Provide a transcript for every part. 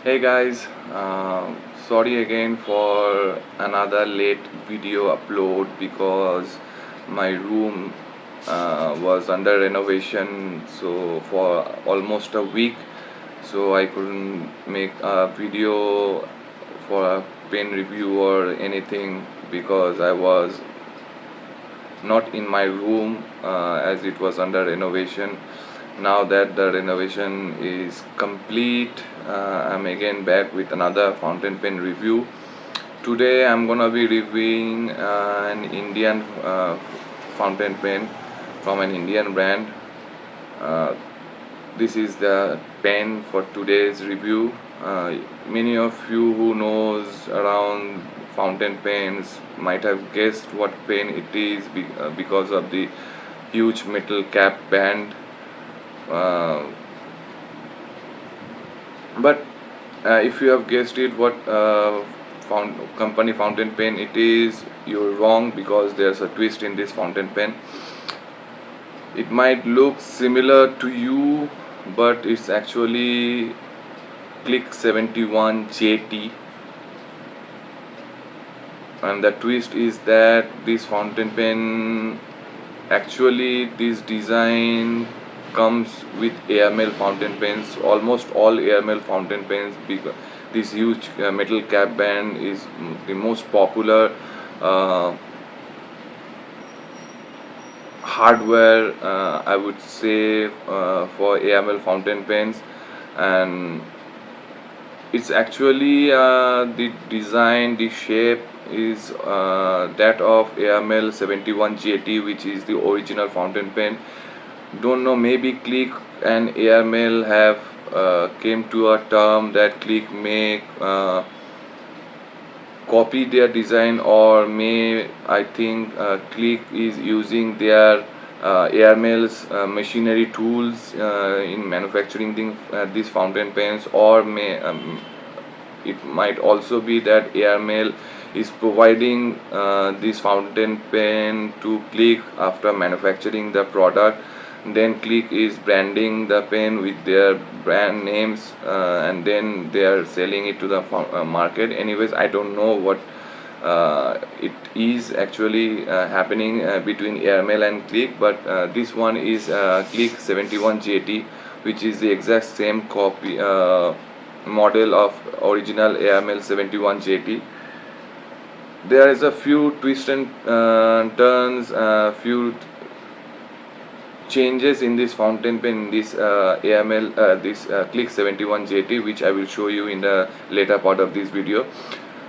Hey guys, sorry again for another late video upload because my room was under renovation so for almost a week, so I couldn't make a video for a pen review or anything because I was not in my room as it was under renovation. Now that the renovation is complete, I'm again back with another fountain pen review. Today I'm gonna be reviewing an Indian fountain pen from an Indian brand. uh, this is the pen for today's review. Many of you who knows around fountain pens might have guessed what pen it is because of the huge metal cap band. uh, but if you have guessed it what company fountain pen it is, you're wrong because there's a twist in this fountain pen. It might look similar to you, but it's actually Click 71 JT, and the twist is that this fountain pen, actually this design comes with airmail fountain pens. Almost all airmail fountain pens, because this huge metal cap band is the most popular uh, hardware, I would say, for AML fountain pens. And it's actually the design, the shape is that of AML 71 JT, which is the original fountain pen. Don't know, maybe Click and AML have came to a term that Click may copy their design, or may, I think, Click is using their airmail's machinery tools in manufacturing these fountain pens, or may it might also be that airmail is providing this fountain pen to Click after manufacturing the product. Then Click is branding the pen with their brand names, and then they are selling it to the market. Anyways, I don't know what it is actually happening between airmail and Click, but this one is Click 71 JT, which is the exact same copy model of original airmail 71 JT. There is a few twists and turns, few changes in this fountain pen, this AML, this Click 71 JT, which I will show you in the later part of this video.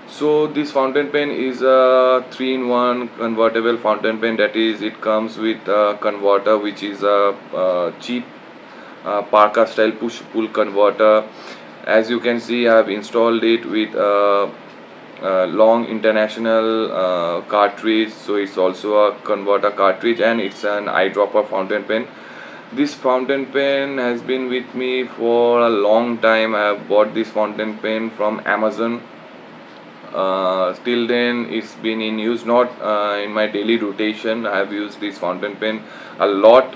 So this fountain pen is a 3-in-1 convertible fountain pen. That is, it comes with a converter, which is a cheap Parka style push pull converter. As you can see, I have installed it with long international cartridge, so it's also a converter cartridge, and it's an eyedropper fountain pen. This fountain pen has been with me for a long time. I have bought this fountain pen from Amazon. Till then it's been in use, not in my daily rotation. I have used this fountain pen a lot,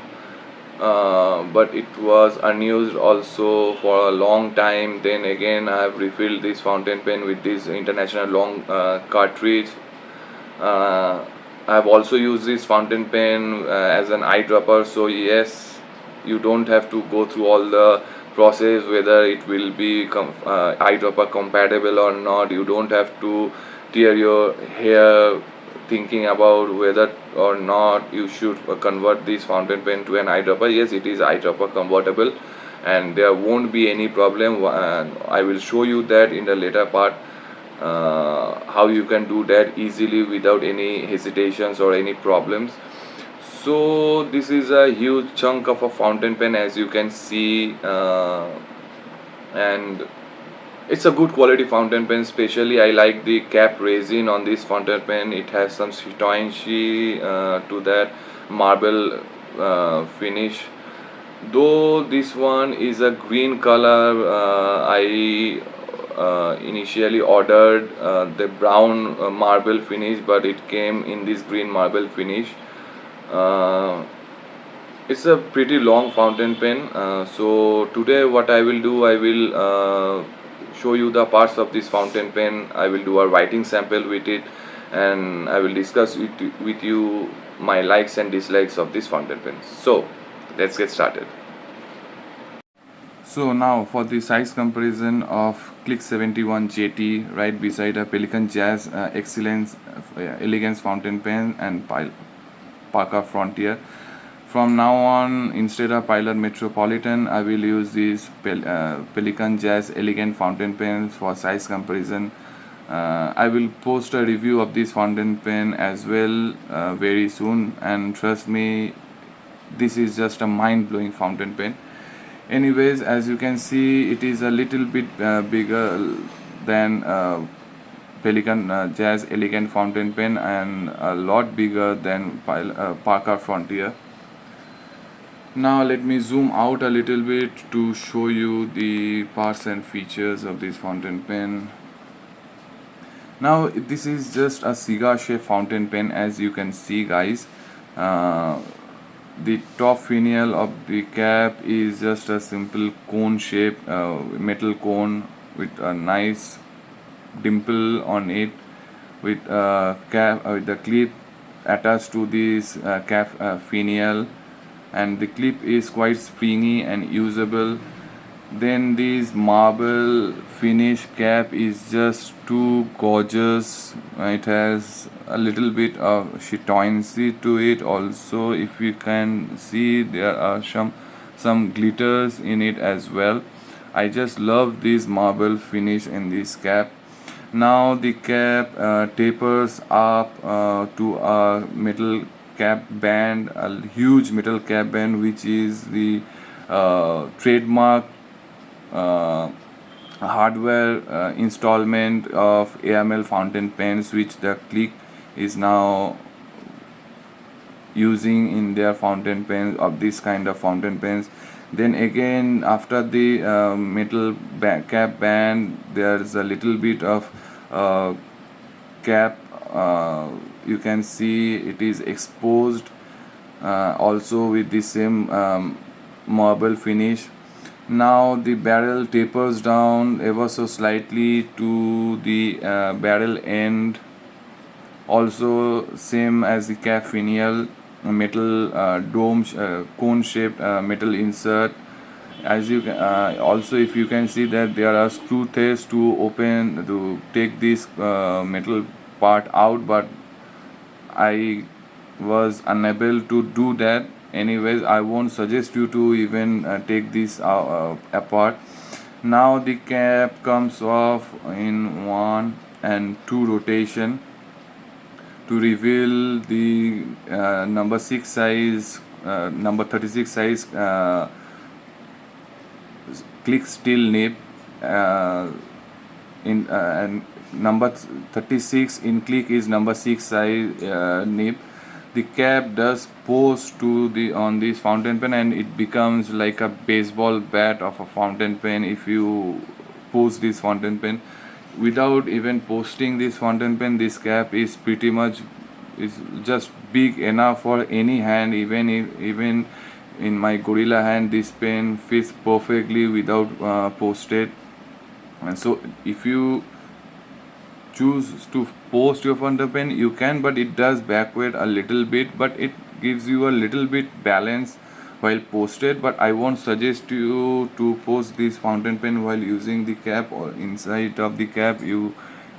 but it was unused also for a long time. Then again, I have refilled this fountain pen with this international long cartridge. uh, I have also used this fountain pen as an eyedropper, so yes, you don't have to go through all the process whether it will be eyedropper compatible or not. You don't have to tear your hair thinking about whether or not you should convert this fountain pen to an eyedropper. Yes, it is eyedropper convertible, and there won't be any problem. I will show you that in the later part, how you can do that easily without any hesitations or any problems. So this is a huge chunk of a fountain pen, as you can see, and it's a good quality fountain pen. Especially I like the cap resin on this fountain pen. It has some shitoinshi to that marble finish. Though this one is a green color, I initially ordered the brown marble finish, but it came in this green marble finish. uh, it's a pretty long fountain pen. So today what I will do, I will show you the parts of this fountain pen. I will do a writing sample with it, and I will discuss with you my likes and dislikes of this fountain pen. So let's get started. So now for the size comparison of Click 71 JT, right beside a Pelikan Jazz Excellence Elegance fountain pen and Parker Frontier. From now on, instead of Pilot Metropolitan, I will use this Pelikan Jazz Elegant fountain pen for size comparison. I will post a review of this fountain pen as well very soon, and trust me, this is just a mind-blowing fountain pen. Anyways, as you can see, it is a little bit bigger than Pelikan Jazz Elegant fountain pen and a lot bigger than Parker Frontier. Now let me zoom out a little bit to show you the parts and features of this fountain pen. Now this is just a cigar shaped fountain pen, as you can see, guys. The top finial of the cap is just a simple cone shape, metal cone with a nice dimple on it, with a cap with the clip attached to this cap finial, and the clip is quite springy and usable. Then this marble finish cap is just too gorgeous. It has a little bit of chitoyancy to it also. If you can see, there are some glitters in it as well. I just love this marble finish in this cap. Now the cap tapers up to a metal cap band, a huge metal cap band, which is the trademark hardware installment of AML fountain pens, which the Click is now using in their fountain pens, of this kind of fountain pens. Then again, after the metal cap band, there's a little bit of cap. You can see it is exposed also with the same marble finish. Now the barrel tapers down ever so slightly to the barrel end, also same as the cap finial, metal dome cone shaped metal insert. As you can, also, if you can see that there are screw threads to take this metal part out, but I was unable to do that. Anyways, I won't suggest you to even take this apart. Now the cap comes off in 1 and 2 rotation to reveal the number 6 size, number 36 size Click steel nib, and number 36 in Click is number 6 size nib. The cap does post to the on this fountain pen, and it becomes like a baseball bat of a fountain pen if you post this fountain pen. Without even posting this fountain pen, this cap is pretty much is just big enough for any hand. Even in my gorilla hand, this pen fits perfectly without posted. And so if you choose to post your fountain pen, you can, but it does backward a little bit, but it gives you a little bit balance while posted. But I won't suggest you to post this fountain pen while using the cap, or inside of the cap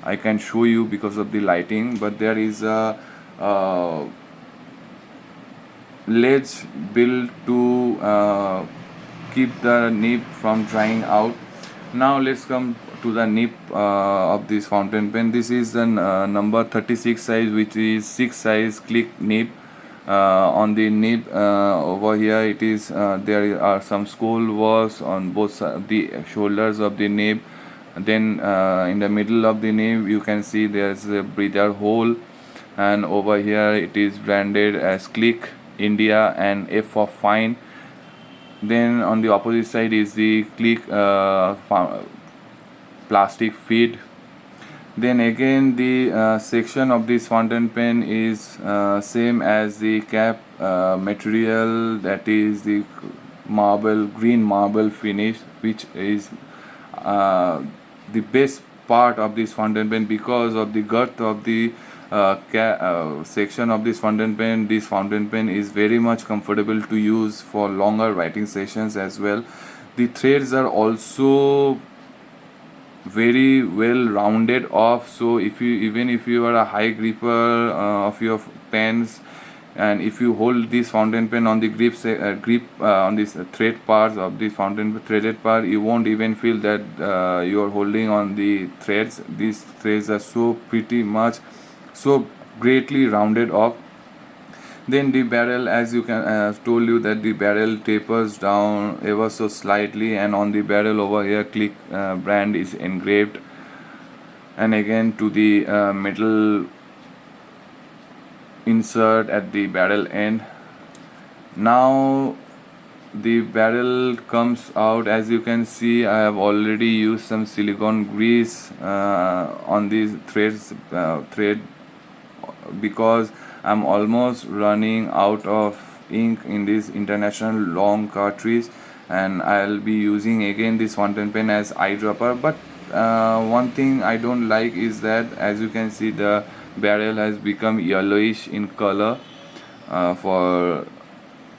I can show you because of the lighting, but there is a ledge built to keep the nib from drying out. Now let's come to the nib of this fountain pen. This is the number 36 size, which is 6 size Click nib. On the nib over here, it is there are some scroll walls on both the shoulders of the nib. Then in the middle of the nib, you can see there's a breather hole, and over here it is branded as Click India and F for fine. Then on the opposite side is the Click plastic feed. Then again, the section of this fountain pen is same as the cap material, that is the green marble finish, which is the best part of this fountain pen, because of the girth of the section of this fountain pen. This fountain pen is very much comfortable to use for longer writing sessions as well. The threads are also very well rounded off, so if you, even if you are a high gripper of your pens, and if you hold this fountain pen on the grip on this thread parts of this fountain threaded part, you won't even feel that you are holding on the threads. These threads are so pretty much, so greatly rounded off. Then the barrel, as you can told you that the barrel tapers down ever so slightly, and on the barrel over here Click brand is engraved, and again to the metal insert at the barrel end. Now the barrel comes out. As you can see, I have already used some silicone grease on these thread, because I'm almost running out of ink in this international long cartridge, and I'll be using again this fountain pen as eyedropper. But one thing I don't like is that, as you can see, the barrel has become yellowish in color for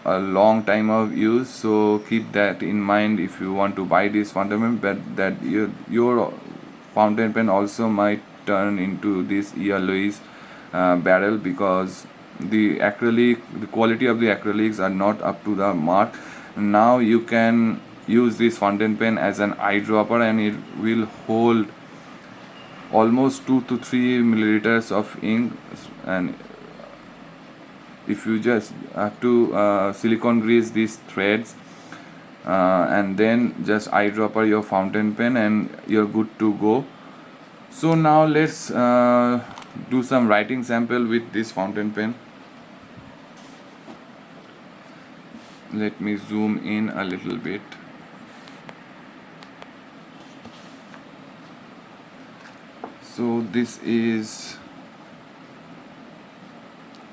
a long time of use. So keep that in mind if you want to buy this fountain pen, but that your fountain pen also might turn into this yellowish barrel, because the quality of the acrylics are not up to the mark. Now you can use this fountain pen as an eyedropper, and it will hold almost 2 to 3 milliliters of ink. And if you just have to silicone grease these threads and then just eyedropper your fountain pen, and you're good to go. So now let's do some writing sample with this fountain pen. Let me zoom in a little bit. So this is,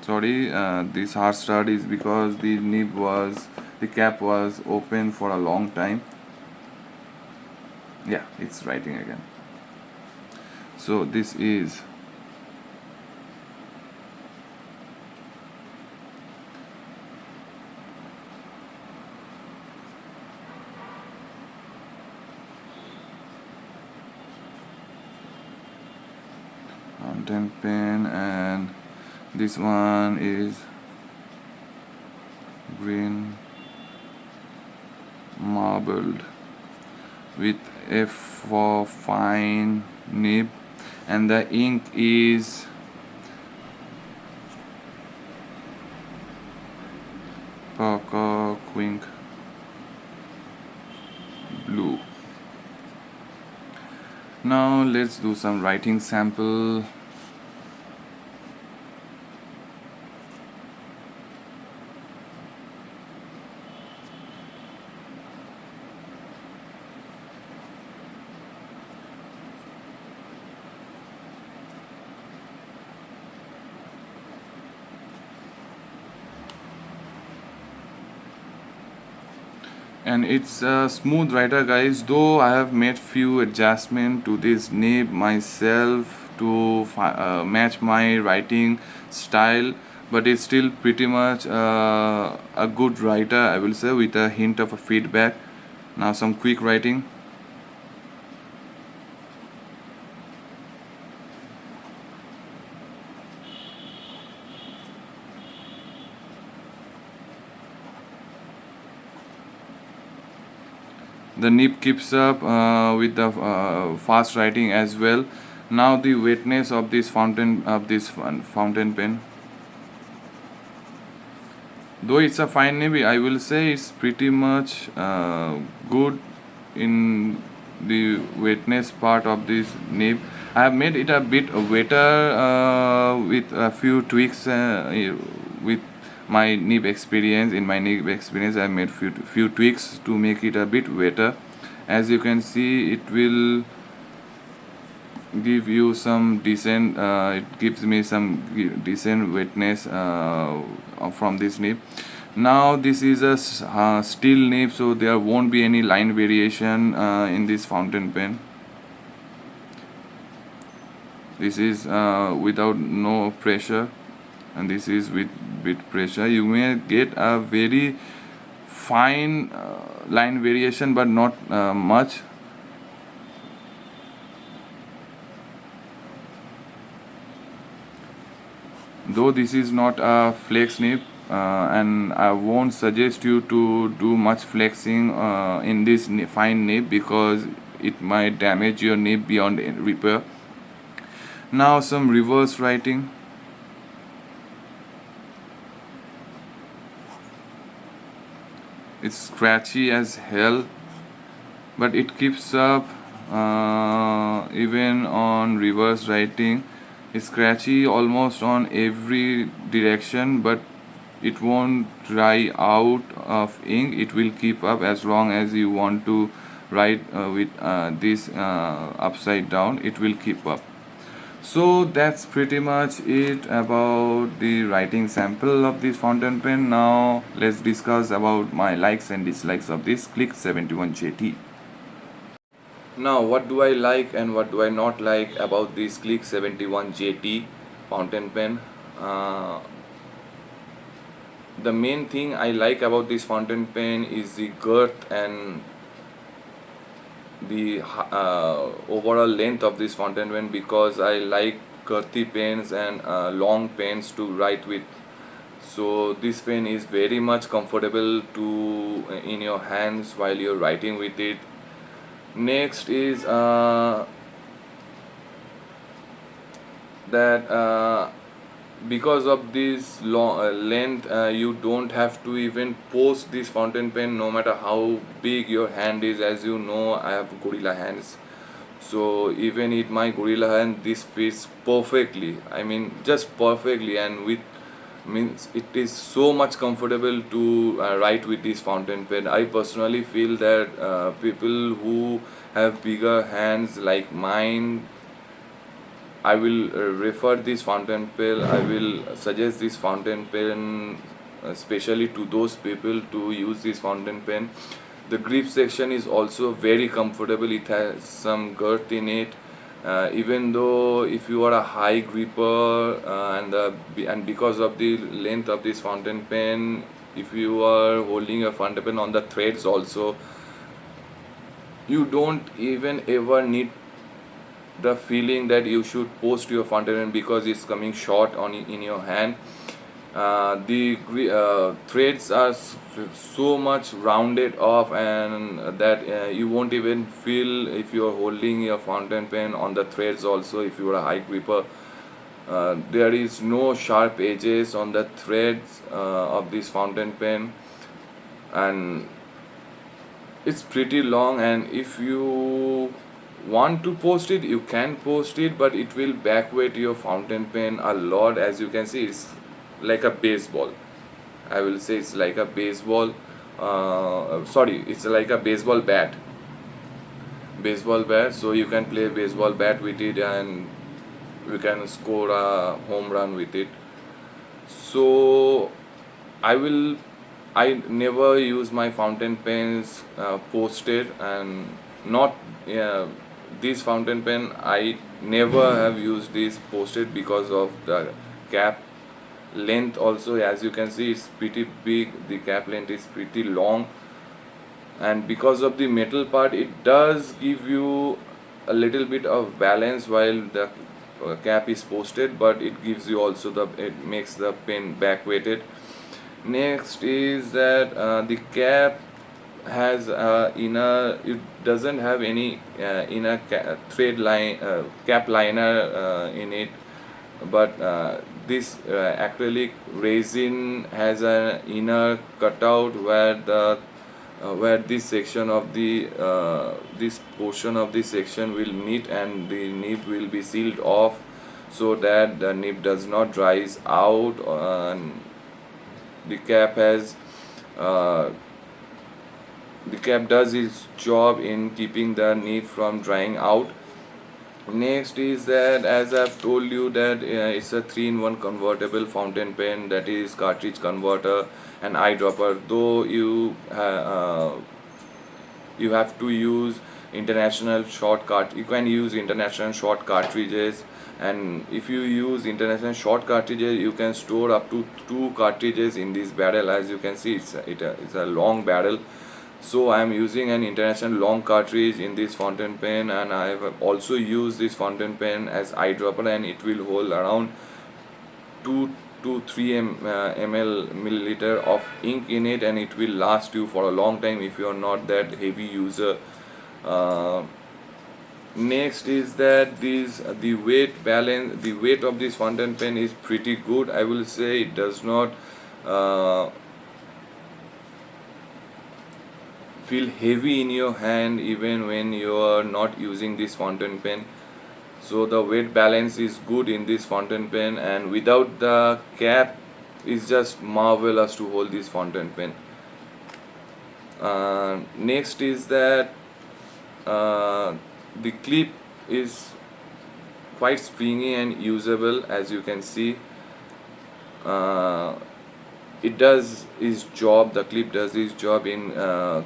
sorry, this hard start is because the cap was open for a long time. Yeah, it's writing again. So this is fountain pen, and this one is green marbled with F for fine nib, and the ink is Parker Quink blue. Now let's do some writing sample. And it's a smooth writer, guys, though I have made few adjustments to this nib myself to match my writing style, but it's still pretty much a good writer, I will say, with a hint of a feedback. Now some quick writing. The nib keeps up with the fast writing as well. Now the wetness of this fountain pen, though it's a fine nib, I will say it's pretty much good in the wetness part of this nib. I have made it a bit wetter with a few tweaks with my nib experience. In my nib experience, I made few tweaks to make it a bit wetter. As you can see, it will give you some decent it gives me some decent wetness from this nib. Now this is a steel nib, so there won't be any line variation in this fountain pen. This is without no pressure, and this is with pressure. You may get a very fine line variation, but not much. Though this is not a flex nib, and I won't suggest you to do much flexing in this fine nib, because it might damage your nib beyond repair. Now some reverse writing. It's scratchy as hell, but it keeps up even on reverse writing. It's scratchy almost on every direction, but it won't dry out of ink. It will keep up as long as you want to write with this upside down. It will keep up. So that's pretty much it about the writing sample of this fountain pen. Now let's discuss about my likes and dislikes of this Click 71JT. Now, what do I like and what do I not like about this Click 71JT fountain pen? The main thing I like about this fountain pen is the girth and the overall length of this fountain pen, because I like girthy pens and long pens to write with. So this pen is very much comfortable to in your hands while you're writing with it. Next is that because of this long length, you don't have to even post this fountain pen, no matter how big your hand is. As you know, I have gorilla hands, so even in my gorilla hand this fits perfectly. I mean, just perfectly, and with means it is so much comfortable to write with this fountain pen. I personally feel that people who have bigger hands like mine, I will refer this fountain pen. I will suggest this fountain pen especially to those people to use this fountain pen. The grip section is also very comfortable. It has some girth in it. Even though if you are a high gripper, and because of the length of this fountain pen, if you are holding a fountain pen on the threads also, you don't even ever need the feeling that you should post your fountain pen because it's coming short on in your hand. The threads are so much rounded off, and that you won't even feel if you are holding your fountain pen on the threads also. If you are a high gripper, there is no sharp edges on the threads of this fountain pen, and it's pretty long. And if you want to post it, you can post it, but it will back weight your fountain pen a lot. As you can see, it's like a baseball. I will say it's like a baseball. Sorry, it's like a baseball bat. Baseball bat. So you can play baseball bat with it, and you can score a home run with it. So I will. I never use my fountain pens posted, and not this fountain pen. I never have used this posted because of the cap length. Also, as you can see, it's pretty big. The cap length is pretty long, and because of the metal part, it does give you a little bit of balance while the cap is posted, but it gives you also it makes the pen back weighted. Next is that the cap has it doesn't have any inner thread line cap liner in it, but this acrylic resin has an inner cutout where this section of the this portion of this section will meet, and the nib will be sealed off so that the nib does not dries out. And the cap has the cap does its job in keeping the nib from drying out. Next is that, as I've told you, that it's a 3-in-1 convertible fountain pen, that is cartridge converter and eyedropper. Though you have to use international short cart. You can use international short cartridges, and if you use international short cartridges, you can store up to 2 cartridges in this barrel. As you can see, it's a long barrel. So I am using an international long cartridge in this fountain pen, and I have also used this fountain pen as eyedropper, and it will hold around 2 to 3 milliliter of ink in it, and it will last you for a long time if you are not that heavy user. uh, Next is that the weight of this fountain pen is pretty good. I will say it does not uh, feel heavy in your hand even when you are not using this fountain pen. So the weight balance is good in this fountain pen, and without the cap is just marvelous to hold this fountain pen. Next is that uh, the clip is quite springy and usable. As you can see, uh, it does its job. The clip does its job in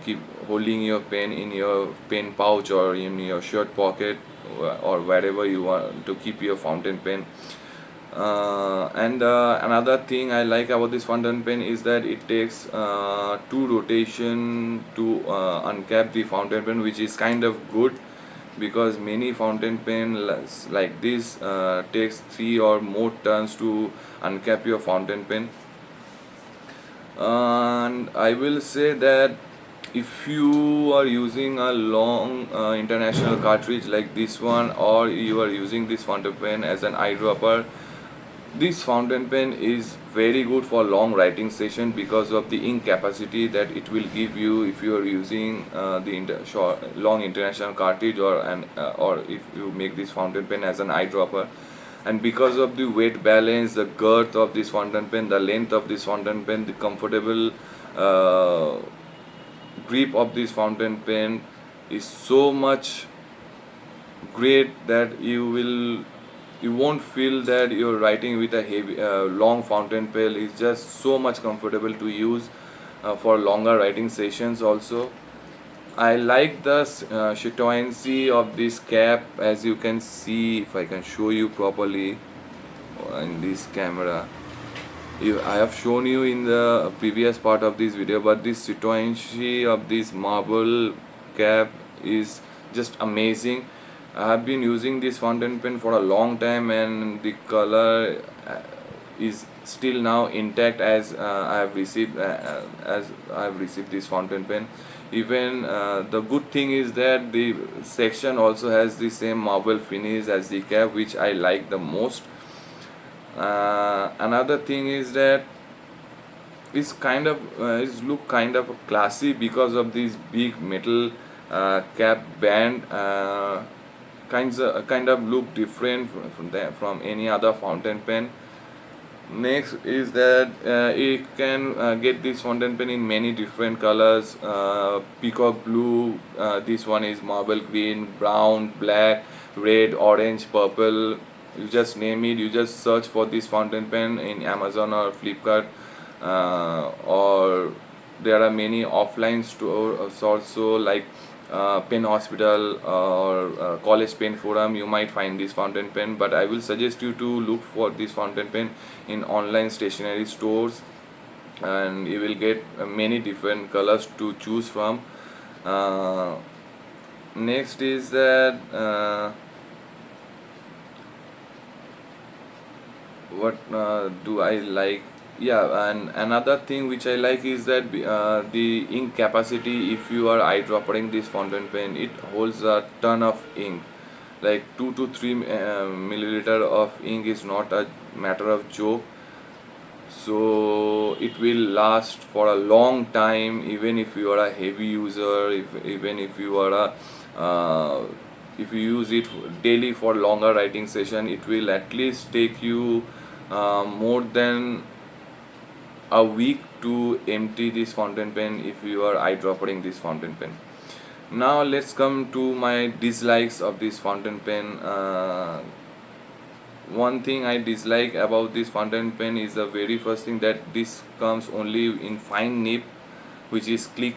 keep holding your pen in your pen pouch or in your shirt pocket, or wherever you want to keep your fountain pen. And another thing I like about this fountain pen is that it takes 2 rotation to uncap the fountain pen, which is kind of good, because many fountain pen like this takes 3 or more turns to uncap your fountain pen. And I will say that if you are using a long international cartridge like this one, or you are using this fountain pen as an eyedropper, this fountain pen is very good for long writing session because of the ink capacity that it will give you if you are using long international cartridge, or if you make this fountain pen as an eyedropper. And because of the weight balance, the girth of this fountain pen, the length of this fountain pen, the comfortable grip of this fountain pen is so much great that you won't feel that you're writing with a heavy long fountain pen. It's just so much comfortable to use for longer writing sessions also. I like the chitoyancy of this cap. As you can see, if I can show you properly in this camera, I have shown you in the previous part of this video, but this chitoyancy of this marble cap is just amazing. I have been using this fountain pen for a long time, and the color is still now intact as I have received this fountain pen. Even the good thing is that the section also has the same marble finish as the cap, which I like the most. Another thing is that it's look kind of classy because of this big metal cap band. Kind of look different from any other fountain pen. Next is that you can get this fountain pen in many different colors: peacock blue, this one is marble green, brown, black, red, orange, purple. You just name it. You just search for this fountain pen in Amazon or Flipkart, or there are many offline stores also, like Pen Hospital or College Pen Forum. You might find this fountain pen, but I will suggest you to look for this fountain pen in online stationery stores, and you will get many different colors to choose from. Next is that what do I like? Yeah, and another thing which I like is that the ink capacity. If you are eyedroppering this fountain pen, it holds a ton of ink. Like 2 to 3 milliliter of ink is not a matter of joke. So it will last for a long time, even if you are a heavy user. Even if you are if you use it daily for longer writing session, it will at least take you more than a week to empty this fountain pen if you are eyedroppering this fountain pen. Now let's come to my dislikes of this fountain pen. One thing I dislike about this fountain pen is the very first thing, that this comes only in fine nib. which is click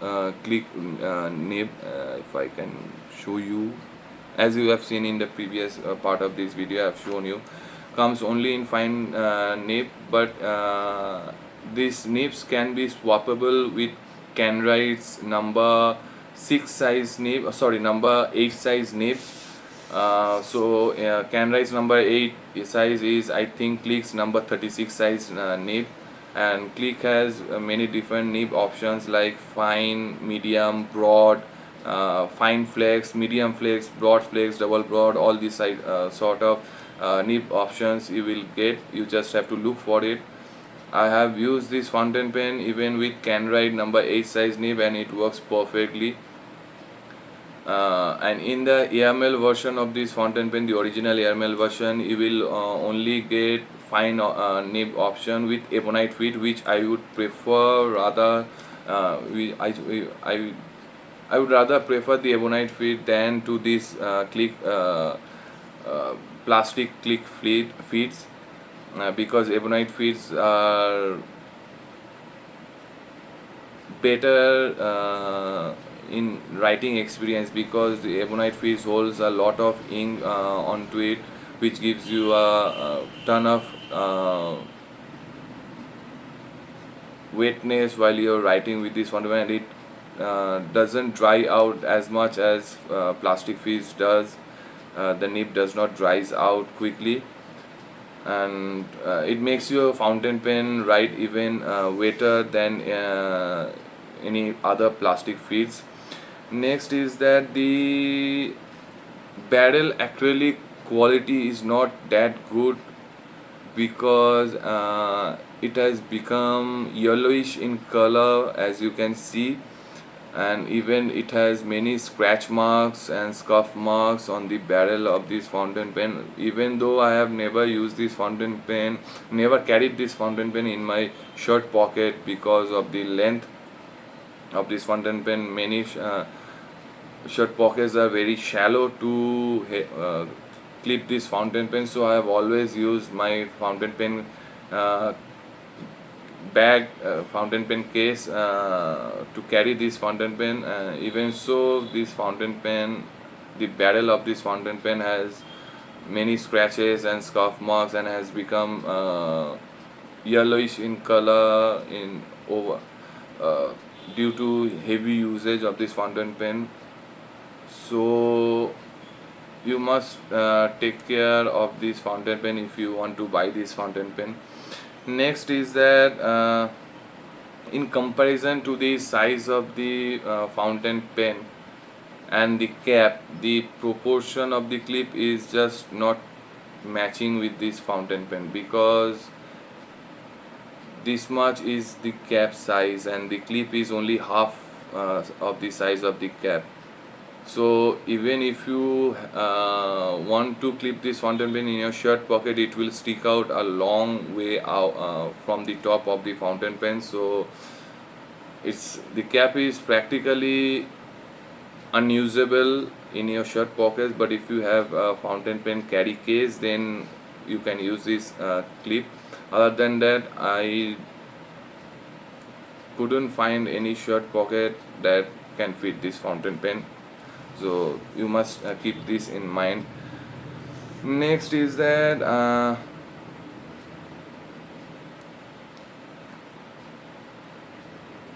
nib. If I can show you, as you have seen in the previous part of this video, I have shown you, comes only in fine nib, but these nibs can be swappable with Canrite's number 6 size nib, sorry, number 8 size nib. Canrite's number 8 size is, I think, Click's number 36 size nib, and Click has many different nib options like fine, medium, broad, fine flex, medium flex, broad flex, double broad, all these sort of nib options you will get. You just have to look for it. I have used this fountain pen even with Canrite number 8 size nib, and it works perfectly. And in the AML version of this fountain pen, the original AML version, you will only get fine nib option with ebonite feed, which I would prefer rather. I would rather prefer the ebonite feed than to this click plastic click feeds, because ebonite feeds are better in writing experience, because the ebonite feeds holds a lot of ink onto it, which gives you a ton of wetness while you're writing with this fountain pen, and it doesn't dry out as much as plastic feeds does. The nib does not dries out quickly, and it makes your fountain pen write even wetter than any other plastic feeds. Next is that the barrel acrylic quality is not that good, because it has become yellowish in color, as you can see, and even it has many scratch marks and scuff marks on the barrel of this fountain pen. Even though I have never used this fountain pen, never carried this fountain pen in my shirt pocket because of the length of this fountain pen. Many shirt pockets are very shallow to clip this fountain pen, so I have always used my fountain pen bag, fountain pen case to carry this fountain pen. Even so, this fountain pen, the barrel of this fountain pen has many scratches and scuff marks, and has become yellowish in color in over due to heavy usage of this fountain pen. So you must take care of this fountain pen if you want to buy this fountain pen. Next is that in comparison to the size of the fountain pen and the cap, the proportion of the clip is just not matching with this fountain pen, because this much is the cap size and the clip is only half of the size of the cap. So even if you want to clip this fountain pen in your shirt pocket, it will stick out a long way out from the top of the fountain pen. So the cap is practically unusable in your shirt pockets. But if you have a fountain pen carry case, then you can use this clip. Other than that, I couldn't find any shirt pocket that can fit this fountain pen. So you must keep this in mind. Next is that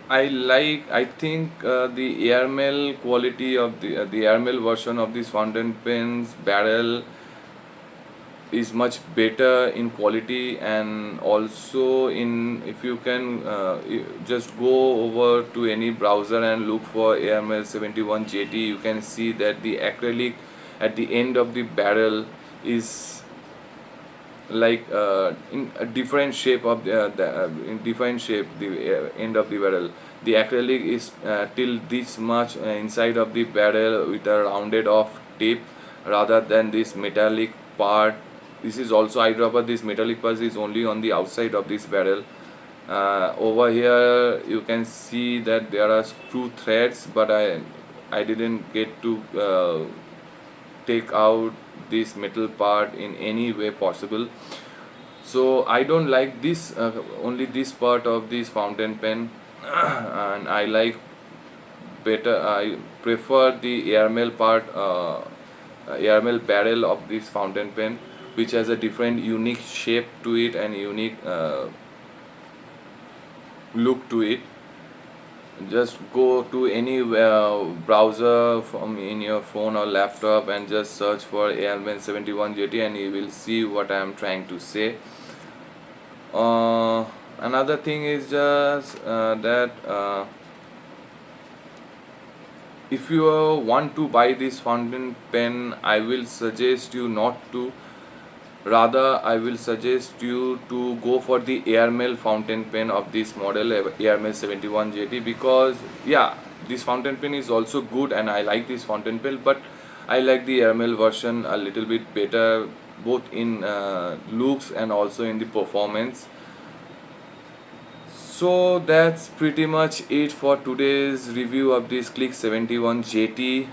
I think the airmail quality of the airmail version of this fountain pen's barrel is much better in quality, and also in, if you can just go over to any browser and look for AirMail 71 JT, you can see that the acrylic at the end of the barrel is like in a different shape of in different shape. The end of the barrel, the acrylic is till this much inside of the barrel with a rounded off tip, rather than this metallic part. This is also eyedropper. This metallic part is only on the outside of this barrel. Over here you can see that there are screw threads, but I didn't get to take out this metal part in any way possible. So I don't like this only this part of this fountain pen. and I prefer the airmail airmail barrel of this fountain pen, which has a different unique shape to it and unique look to it. Just go to any browser from in your phone or laptop and just search for airmail 71 JT and you will see what I am trying to say. Another thing is just that if you want to buy this fountain pen, I will suggest you not to. Rather, I will suggest you to go for the airmail fountain pen of this model, airmail 71 JT, because yeah, this fountain pen is also good and I like this fountain pen, but I like the airmail version a little bit better, both in looks and also in the performance. So that's pretty much it for today's review of this Click 71 JT.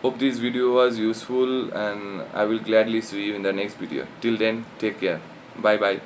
Hope this video was useful and I will gladly see you in the next video. Till then, take care. Bye bye.